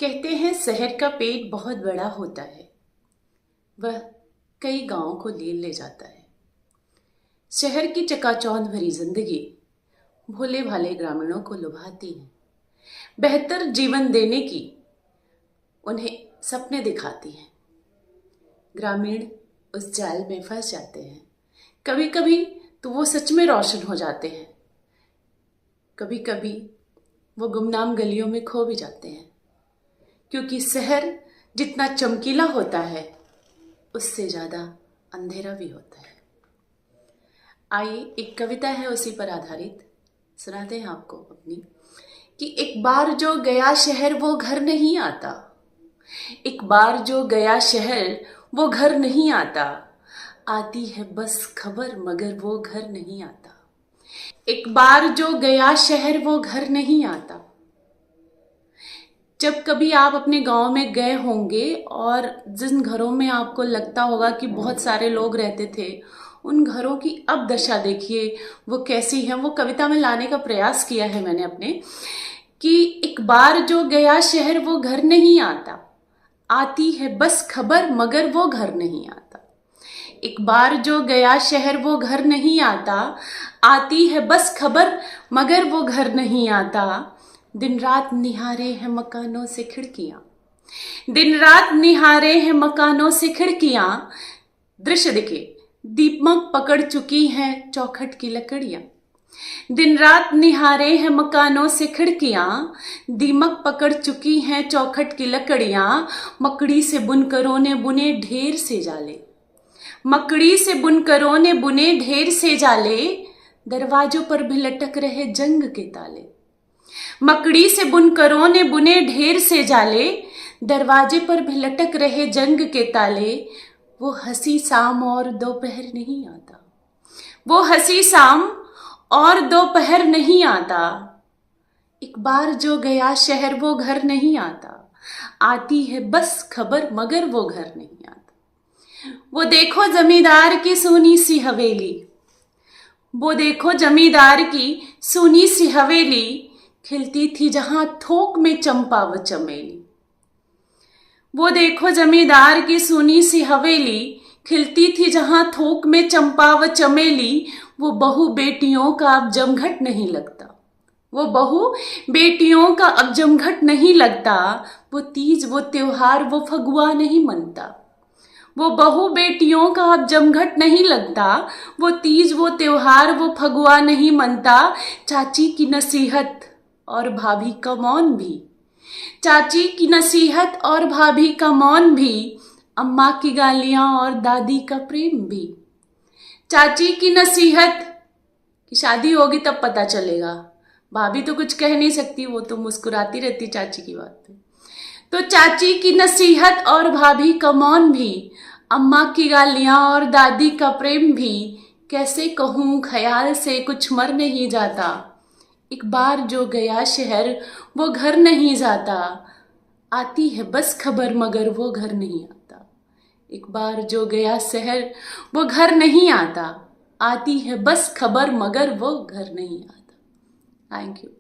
कहते हैं शहर का पेट बहुत बड़ा होता है, वह कई गांवों को ले जाता है। शहर की चकाचौंध भरी जिंदगी भोले भाले ग्रामीणों को लुभाती है, बेहतर जीवन देने की उन्हें सपने दिखाती है। ग्रामीण उस जाल में फंस जाते हैं। कभी कभी तो वो सच में रोशन हो जाते हैं, कभी कभी वो गुमनाम गलियों में खो भी जाते हैं, क्योंकि शहर जितना चमकीला होता है उससे ज़्यादा अंधेरा भी होता है। आइए, एक कविता है उसी पर आधारित, सुनाते हैं आपको अपनी। कि एक बार जो गया शहर वो घर नहीं आता, एक बार जो गया शहर वो घर नहीं आता, आती है बस खबर मगर वो घर नहीं आता। एक बार जो गया शहर वो घर नहीं आता। जब कभी आप अपने गांव में गए होंगे और जिन घरों में आपको लगता होगा कि बहुत सारे लोग रहते थे, उन घरों की अब दशा देखिए वो कैसी है। वो कविता में लाने का प्रयास किया है मैंने अपने, कि एक बार जो गया शहर वो घर नहीं आता, आती है बस खबर मगर वो घर नहीं आता। एक बार जो गया शहर वो घर नहीं आता, आती है बस खबर मगर वो घर नहीं आता। दिन रात निहारे हैं मकानों से खिड़कियां, दिन रात निहारे हैं मकानों से खिड़कियां। दृश्य दिखे दीपक पकड़ चुकी हैं चौखट की लकड़ियां। दिन रात निहारे हैं मकानों से खिड़कियां, दीमक पकड़ चुकी हैं चौखट की लकड़ियां। मकड़ी से बुनकरों ने बुने ढेर से जाले, मकड़ी से बुनकरों ने बुने ढेर से जाले। दरवाजों पर भी लटक रहे जंग के ताले, मकड़ी से बुनकरों ने बुने ढेर से जाले। दरवाजे पर भी लटक रहे जंग के ताले। वो हंसी शाम और दोपहर नहीं आता, वो हंसी शाम और दोपहर नहीं आता। एक बार जो गया शहर वो घर नहीं आता, आती है बस खबर मगर वो घर नहीं आता। वो देखो जमींदार की सूनी सी हवेली, वो देखो जमींदार की सूनी सी हवेली। खिलती थी जहां थोक में चंपा व चमेली। वो देखो जमींदार की सूनी सी हवेली, खिलती थी जहां थोक में चंपा व चमेली। वो बहू बेटियों का अब जमघट नहीं लगता, वो बहू बेटियों का अब जमघट नहीं लगता। वो तीज वो त्योहार वो फगुआ नहीं मनता, वो बहू बेटियों का अब जमघट नहीं लगता। वो तीज वो त्योहार वो फगुआ नहीं मनता। चाची की नसीहत और भाभी का मौन भी, चाची की नसीहत और भाभी का मौन भी। अम्मा की गालियां और दादी का प्रेम भी। चाची की नसीहत कि शादी होगी तब पता चलेगा, भाभी तो कुछ कह नहीं सकती, वो तो मुस्कुराती रहती चाची की बात पे। तो चाची की नसीहत और भाभी का मौन भी, अम्मा की गालियां और दादी का प्रेम भी। कैसे कहूँ ख्याल से कुछ मर नहीं जाता, एक बार जो गया शहर वो घर नहीं जाता। आती है बस खबर मगर वो घर नहीं आता। एक बार जो गया शहर वो घर नहीं आता, आती है बस खबर मगर वो घर नहीं आता। Thank you.